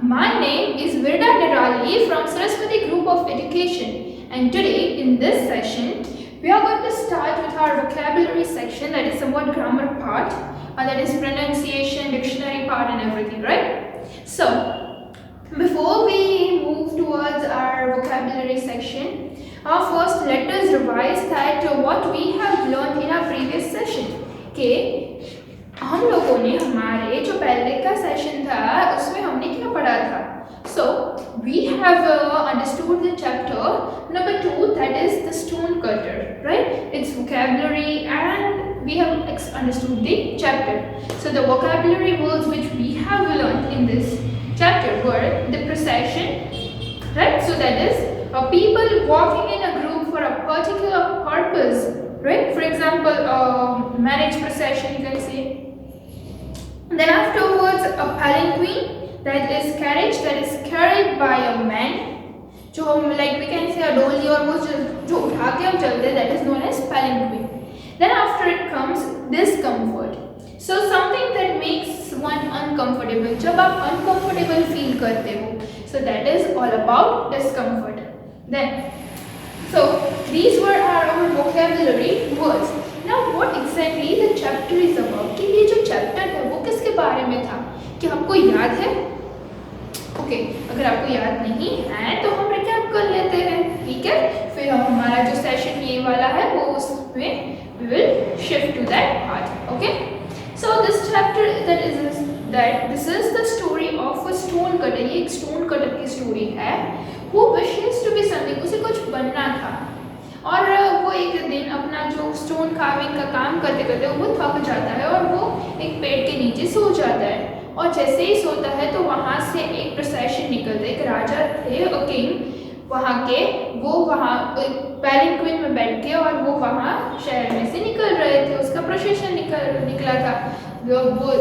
My name is Virda Nirali from Saraswati Group of Education, and today in this session we are going to start with our vocabulary section, that is somewhat grammar part, that is pronunciation, dictionary part and everything, right? So before we move towards our vocabulary section, first let us revise that what we have learned in our previous session. Okay, हम लोगों ने हमारे जो पहले का session था उसमें हमने क्या पढ़ा था. So we have understood the chapter number 2, that is the stone cutter, right? Its vocabulary, and we have understood the chapter. So the vocabulary words which we have learned in this chapter were the procession, right? So that is people walking in a group for a particular purpose, right? For example, marriage procession, you can say. Then afterwards, a palanquin, that is carriage that is carried by a man. जो हम like we can say a डोली, और वो जो उठा के हम चलते हैं, that is known as palanquin. Then after it comes discomfort. So something that makes one uncomfortable. जब आप uncomfortable feel करते हो, so that is all about discomfort. Then, so these were our vocabulary words. Now what exactly the chapter is about? कि ये जो chapter है वो किसके बारे में था? क्या आपको याद है? ओके, अगर आपको याद नहीं है तो हम रिकैप कर लेते हैं, ठीक है? फिर हम हमारा जो सेशन ये वाला है वो उसमें we will shift to that part. Okay? So this chapter this is the story of a stone cutter. ये एक stone cutter की story है. वो wishes to be something, उसे कुछ बनना था, और वो एक दिन अपना जो स्टोन कार्विंग का काम करते करते वो थक जाता है और वो एक पेड़ के नीचे सो जाता है. और जैसे ही सोता है तो वहाँ से एक प्रोसेशन निकलता है. एक राजा थे, किंग वहाँ के, वो वहाँ पैलिंक्विन में बैठ के और वो वहाँ शहर में से निकल रहे थे. उसका प्रोसेशन निकला था. वो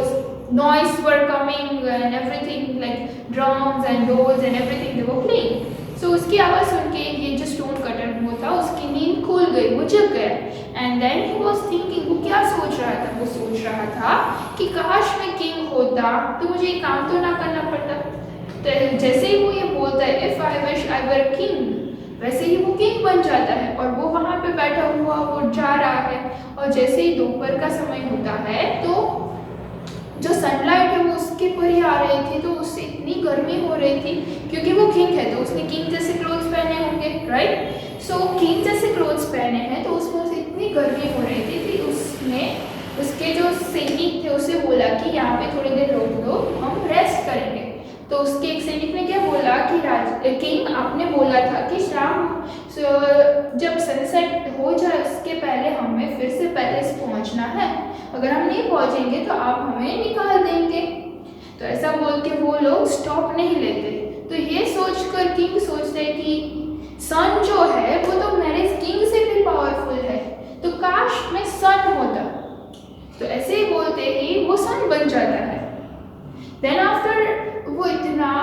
noise were coming and everything, like drums and dhols and everything they were playing. So उसकी आवाज़ सुन के ये जो स्टोन कटर वो था उसकी नींद खुल गई, वो जग गया. And then he was thinking, वो क्या सोच रहा था? वो सोच रहा था कि काश मैं किंग होता तो मुझे ये काम तो ना करना पड़ता. तो जैसे ही वो ये बोलता है if I wish I were king, वैसे ही वो किंग बन जाता है और वो वहाँ पे बैठा हुआ वो जा रहा है. और जैसे ही दोपहर का समय होता है तो जो सनलाइट है वो उसके पर ही आ रही थी, तो उससे इतनी गर्मी हो रही थी क्योंकि वो किंग है तो उसने किंग जैसे क्लोथ्स पहने होंगे, राइट? सो किंग जैसे क्लोथ्स पहने हैं तो उसमें उसे इतनी गर्मी हो रही थी. उसने उसके जो सैनिक थे उसे बोला कि यहाँ पे थोड़ी देर रोक दो, हम रेस्ट करेंगे. तो उसके एक सैनिक ने क्या बोला कि किंग आपने बोला था कि शाम जब सनसेट हो जाए उसके पहले हमें फिर से पैलेस पहुंचना है, अगर हम नहीं पहुंचेंगे तो आप हमें निकाल देंगे. तो ऐसा बोल के वो लोग स्टॉप नहीं लेते. तो ये सोचकर किंग सोचते कि सन जो है वो तो मेरे किंग से भी पावरफुल है, तो काश मैं सन होता. तो ऐसे ही बोलते ही वो सन बन जाता है. देन आफ्टर वो इतना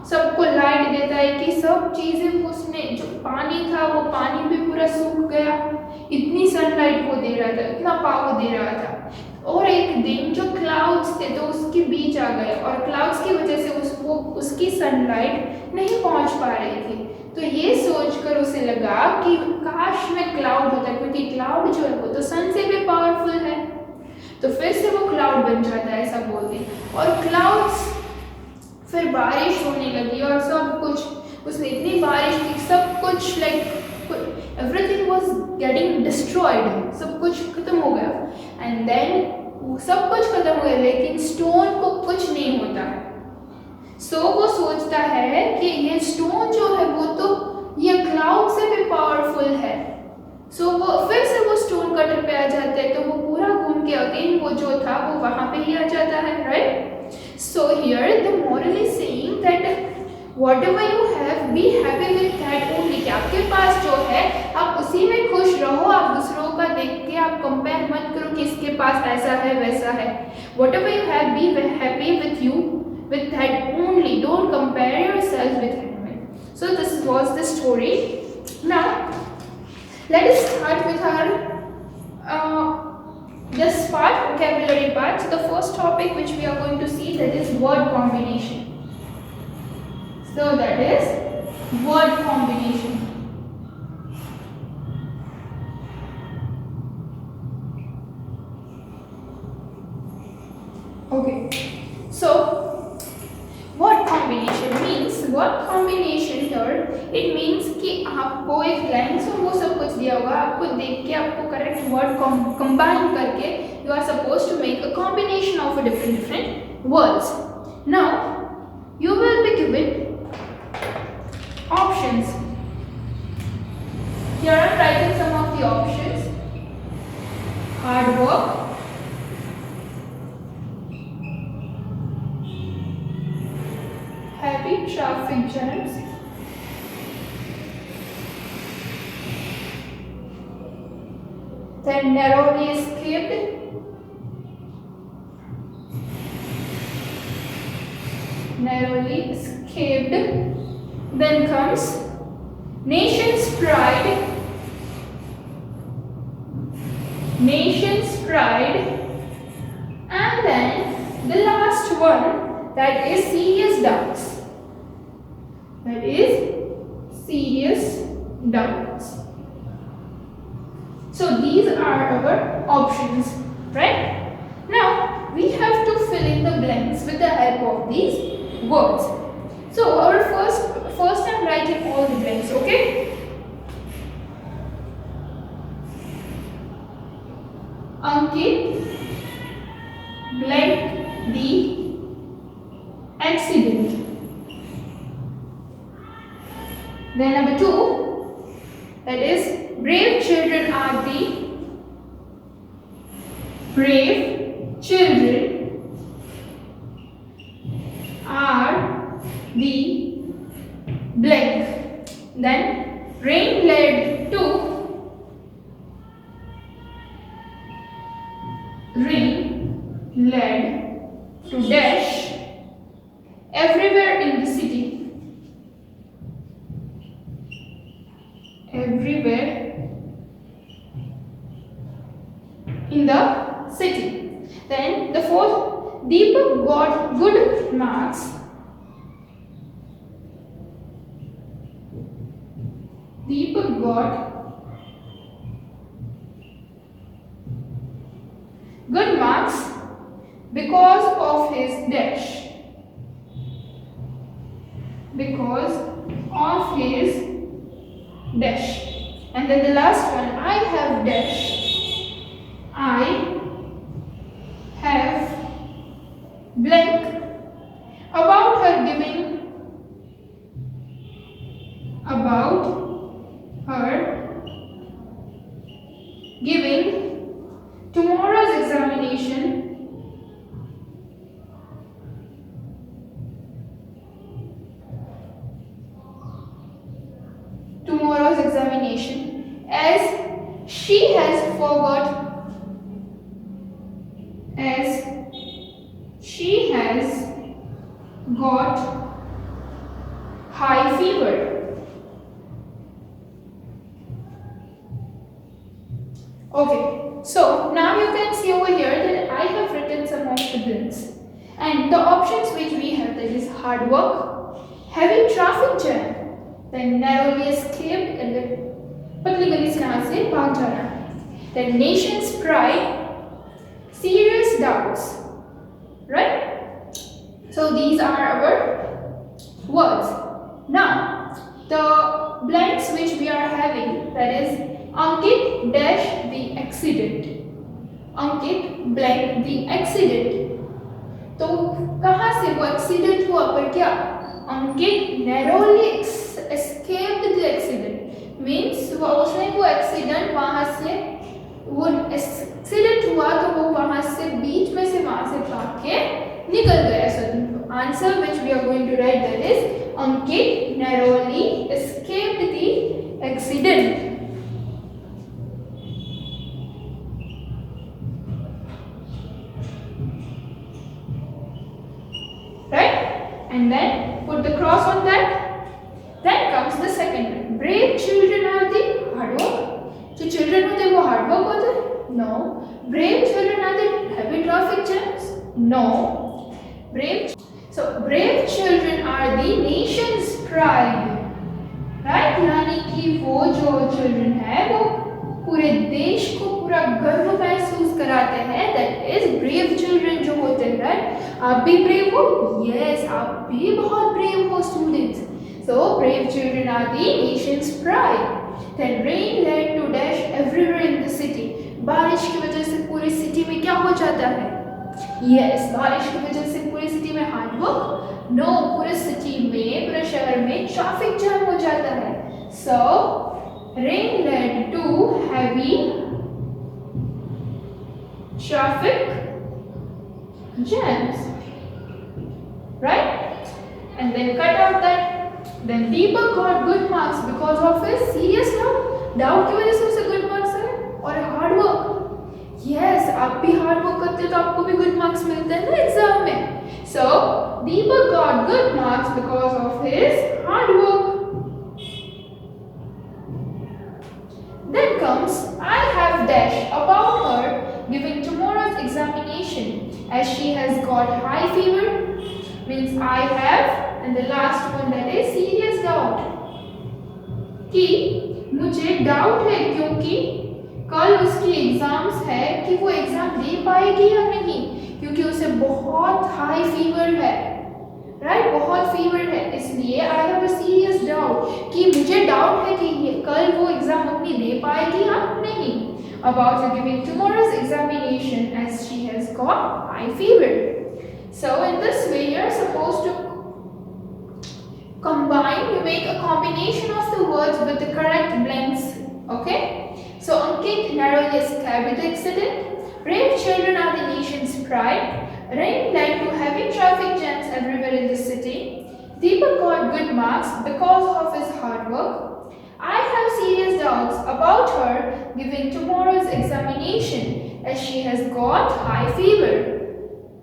सबको लाइट देता है कि सब चीज़ें उसने, जो पानी था वो पानी भी पूरा सूख गया. इतनी सनलाइट वो दे रहा था, इतना पावर दे रहा था. और एक दिन जो क्लाउड्स थे तो उसके बीच आ गए और क्लाउड्स की वजह से उसकी सनलाइट नहीं पहुंच पा रही थी. तो ये सोचकर उसे लगा कि काश मैं क्लाउड होता, क्योंकि क्लाउड जो है वो तो सन से भी पावरफुल है. तो फिर से वो क्लाउड बन जाता है, ऐसा बोलते. और क्लाउड्स फिर बारिश होने लगी और सब कुछ, उसने इतनी बारिश की, सब कुछ like everything was getting destroyed, सब कुछ खत्म हो गया. एंड देन सब कुछ खत्म हो गया लेकिन स्टोन को कुछ नहीं होता है. सो वो सोचता है कि ये स्टोन जो है वो तो ये क्लाउड से भी पावरफुल है. सो वो फिर से वो स्टोन कटर पे आ जाता है. तो वो पूरा घूम के अगेन वो जो था वो वहाँ पे ही आ जाता है, right? So here the moral is saying that whatever you have, be happy with that only. कि आपके पास जो है आप उसी में खुश रहो. आप दूसरों का देख के आप कंपेयर मत करो कि इसके पास ऐसा है वैसा है. Whatever you have, be happy with you, with that only. Don't compare yourself with him. So this was the story. Now let us start with our this part, vocabulary part. So the first topic which we are going to see, that is word combination. So that is word combination. Okay, so word combination means word combination here it means कि आपको एक line से वो सब कुछ दिया होगा, आपको देख के आपको करेक्ट वर्ड कंबाइन करके you are supposed to make a combination of a different words. Now you will be given options. Here I am writing some of the options. Hard work, heavy traffic jams, then narrowly escaped, then comes nation's pride, and then the last one, that is serious doubts. So these are our options, right? Now we have to fill in the blanks with the help of these words. So our first I'm writing all the blanks, okay? Ankit blank the accident. Then number 2, that is brave children are the blank. Then rain led to dash everywhere in the city. Then the 4th, Deepak got good marks. Because of his dash. And then the last one, I have blank about her giving tomorrow's examination as she has got high fever. Okay, so now you can see over here that I have written some of the blanks, and the options which we have, that is hard work, heavy traffic jam, then narrowly escaped and then पतली गली से यहाँ से भाग जाना, then nation's pride, serious doubts, right? So these are our words. Now the blanks which we are having, that is Ankit dash the accident. Ankit blank the accident. तो कहाँ से वो एक्सीडेंट हुआ, पर क्या? Ankit narrowly escaped the accident. Means उसने वो accident वहाँ से वो एक्सीडेंट हुआ तो वो वहाँ से बीच में से वहाँ से भाग के निकल गया. So answer which we are going to write, that is Ankit narrowly escaped the accident. Right? And then put the cross on that. Then comes the second one. Brave children are the hard work. So children होते वो hard work होते? No. Brave children are the heavy traffic jams? No. Brave. So brave children are the nation's pride. Right? यानी कि वो जो children है वो पूरे देश को पूरा गर्व महसूस कराते हैं. That is brave children जो होते हैं. Right? आप भी brave हो? Yes, आप भी बहुत brave हो students. So brave children are the nation's pride. Then rain led to dash everywhere in the city. बारिश की वजह से पूरी सिटी में क्या हो जाता है? Yes, बारिश की वजह से पूरी सिटी में हार्ड वर्क? No, पूरे सिटी में, पूरे शहर में ट्रैफिक जैम हो जाता है. So rain led to heavy traffic jams. Right? And then cut out that. Then Deepak got good marks because of his serious doubt की वजह से उसे good marks है और hard work. Yes, आप भी hard work करते हो तो आपको भी good marks मिलते हैं ना एग्जाम में. So Deepak got good marks because of his hard work. Then comes I have dash about her giving tomorrow's examination as she has got high fever. Means I have, and the last one that is serious doubt. कि मुझे doubt है क्योंकि कल उसकी exams है कि वो exam दे पाएगी या नहीं, क्योंकि उसे बहुत हाई फीवर है. राइट, बहुत फीवर है, इसलिए I have a serious doubt कि मुझे डाउट है कि ये कल वो एग्जाम अपनी दे पाएगी या नहीं. About her giving tomorrow's examination as she has got high fever. So in this way you are supposed to combine, you make a combination of the words with the correct blanks. Okay? So Ankit narrowly escaped the accident. Brave children are the nation's pride. Rain led to heavy traffic jams everywhere in the city. Deepak got good marks because of his hard work. I have serious doubts about her giving tomorrow's examination as she has got high fever.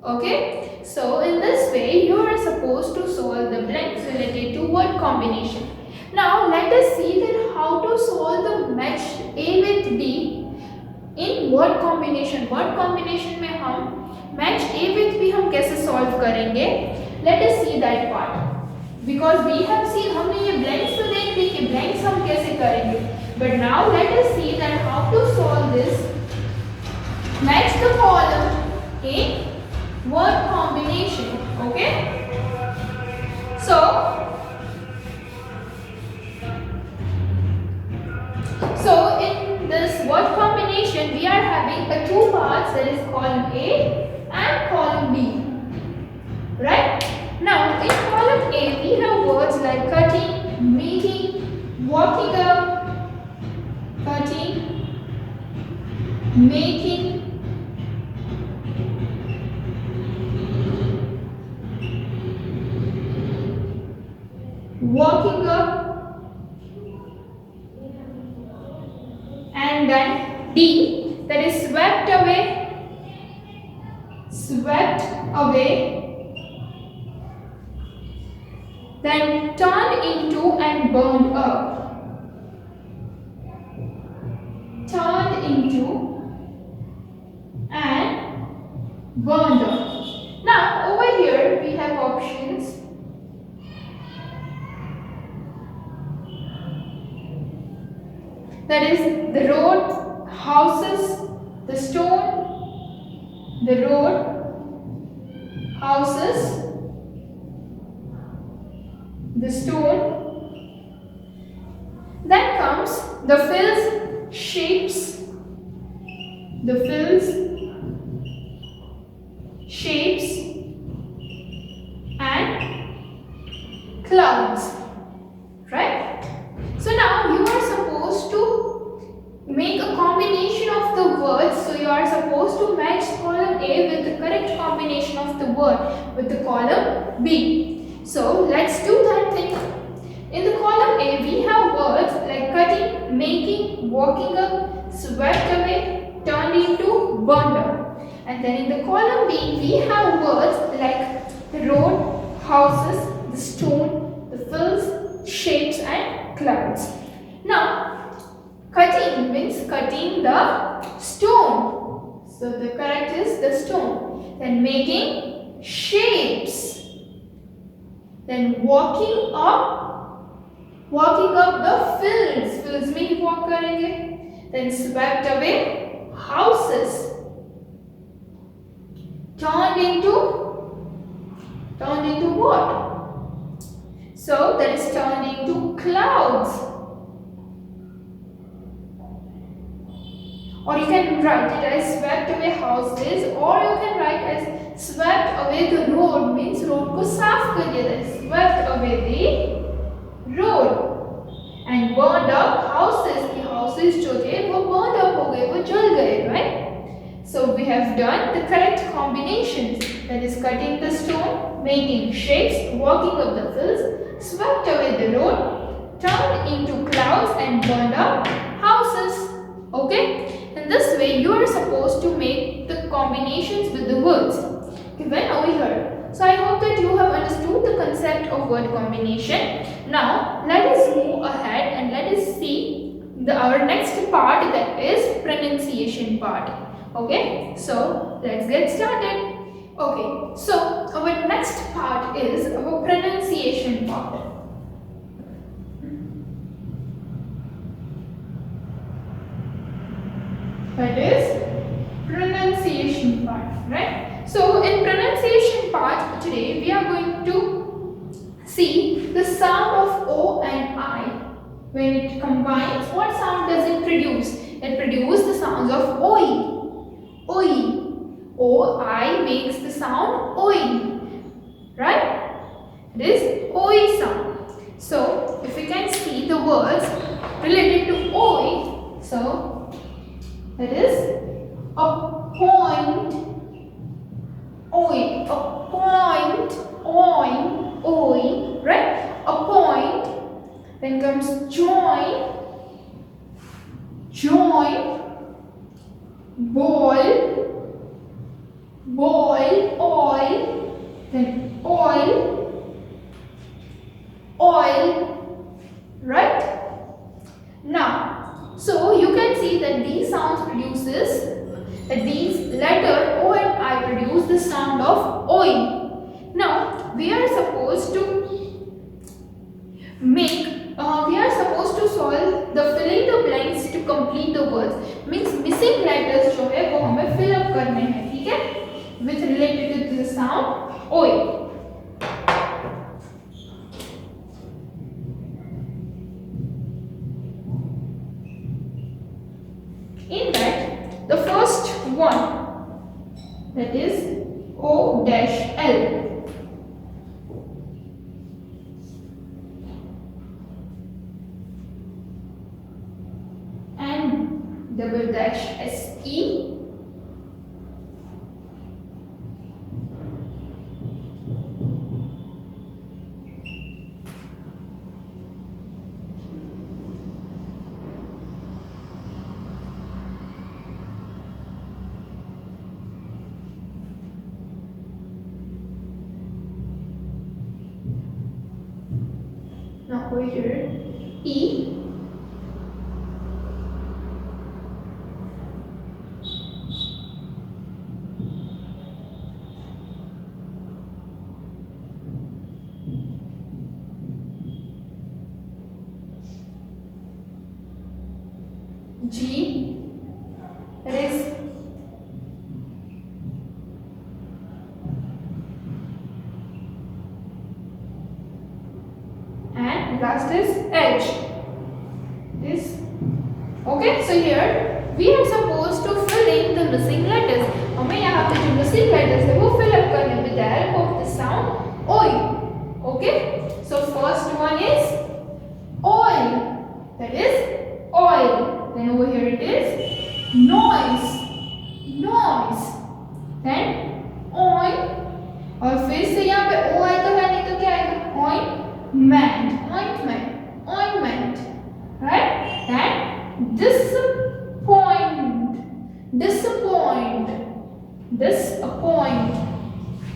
Okay? So in this way you are supposed to solve the blanks related to word combination. Now let us see that how to solve the match A with B in word combination. Word combination में हम match A with B हम कैसे solve करेंगे? Let us see that part. Because we have seen, हमने ये blanks तो देख ली कि blanks हम कैसे करेंगे. But now let us see that how to solve this. Match the column in word combination. Okay? So in this word combination we are having a two parts, that is column A and column B. Right? Now in column A we have words like cutting, making, walking up, cutting, making, walking up, and then D, that is swept away, then turned into and burned up, turned into and burned up. Now over here we have options. That is the road, houses, the stone, the road, houses, the stone. Then comes the fills, shapes, the fills, shapes, and clouds. Right? So now you are supposed to make a combination of the words. So you are supposed to match column A with the correct combination of the word with the column B. So let's do that thing. In the column A we have words like cutting, making, walking up, swept away, turned into, burned up. And then in the column B we have words like the road, houses, the stone, the fills, shapes and clouds. Now cutting means cutting the stone. So the correct is the stone. Then making shapes. Then walking up the fields. Fields में ही walk करेंगे. Then swept away houses. Turned into what? So that is turned into clouds. Or you can write it as swept away houses, or you can write as swept away the road, means road को साफ कर दिया. That is swept away the road. And burned up houses. The houses जो थे वो burned up हो गए, वो जल गए, right? So we have done the correct combinations. That is cutting the stone, making shapes, walking up the fields, swept away the road, turned into clouds, and burned up houses. Okay? In this way, you are supposed to make the combinations with the words given over here. So I hope that you have understood the concept of word combination. Now let us move ahead and let us see our next part, that is pronunciation part. Okay, so let's get started. Okay, so our next part is our pronunciation part. That is pronunciation part, right? So in pronunciation part today we are going to see the sound of O and I. When it combines, what sound does it produce? It produces the sounds of OI. OI. O-I makes the sound OI. Right? It is OI sound. So if you can see the words related to OI, so that is a point, OI, a point, OI, right? A point. Then comes join, boil, oil, then oil, right? Now, so you can see that these sounds these letter O and I produce the sound of oil. Now, we are supposed to solve the filling the blanks to complete the words. Means missing letters जो है वो हमें fill up करने हैं, ठीक है? With related to the sound oil. In that, the first one, that is O-L. Double dash SE, now over here E, G, that is and last is H. This, okay, so here we are supposed to fill in the missing letters. हमें यहाँ पे जो missing letters है वो fill up करने with the help of the sound OI. Okay, so first one is oil, that is oil. Then over here it is noise, then oil, और फिर से यहाँ पे ओ आए तो है, नहीं तो क्या आएगा? ointment, right? Then disappoint.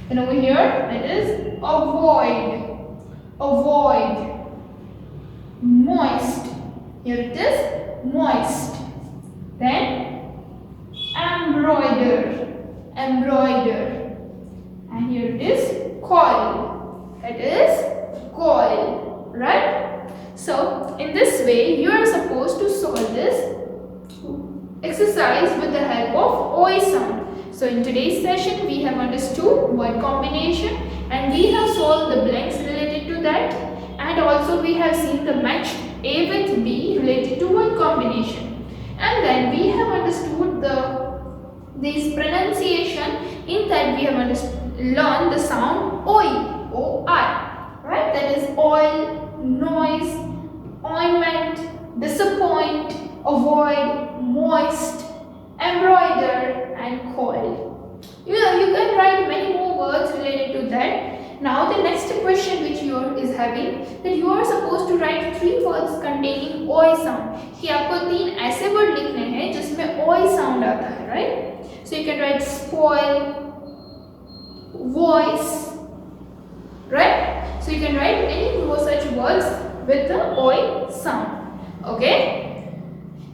Then over here it is avoid, moist. Here it is moist. Then embroider, and here it is coil, That is coil, right? So in this way you are supposed to solve this exercise with the help of OI sound. So in today's session we have understood word combination and we have solved the blanks related to that, and also we have seen the match A with B related to word combination, and then we have understood this pronunciation. In that we have learned the sound OI, O-I, right? That is oil, noise, ointment, disappoint, avoid, moist, embroider and coil. You can write many more words related to that. Now the next question which you is having, that you are supposed to write 3 words containing OI sound. कि आपको 3 ऐसे word लिखने हैं जिसमें OI sound आता है, right? So you can write spoil, voice, right? So you can write any more such words with the OI sound. Okay?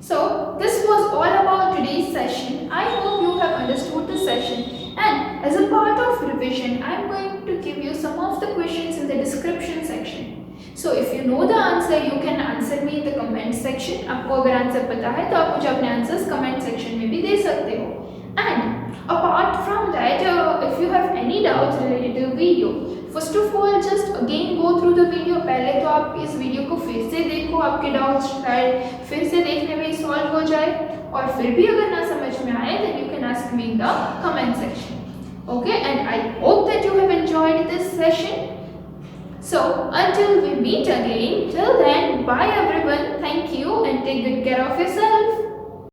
So this was all about today's session. I hope you have understood the session, and as a part of revision I am going to give you some of the questions in the description section. So if you know the answer you can answer me in the comment section. आपको अगर answer पता है तो आप मुझे अपने answers comment section में भी दे सकते हो. And apart from that, if you have any doubts related to the video, first of all just again go through the video. पहले तो आप इस वीडियो को फिर से देखो, आपके डाउट्स शायद फिर से देखने में सॉल्व हो जाए, और फिर भी अगर ना समझ में आए then you can ask me in the comment section. Okay, and I hope that you have enjoyed this session. So until we meet again, till then, bye everyone. Thank you and take good care of yourself.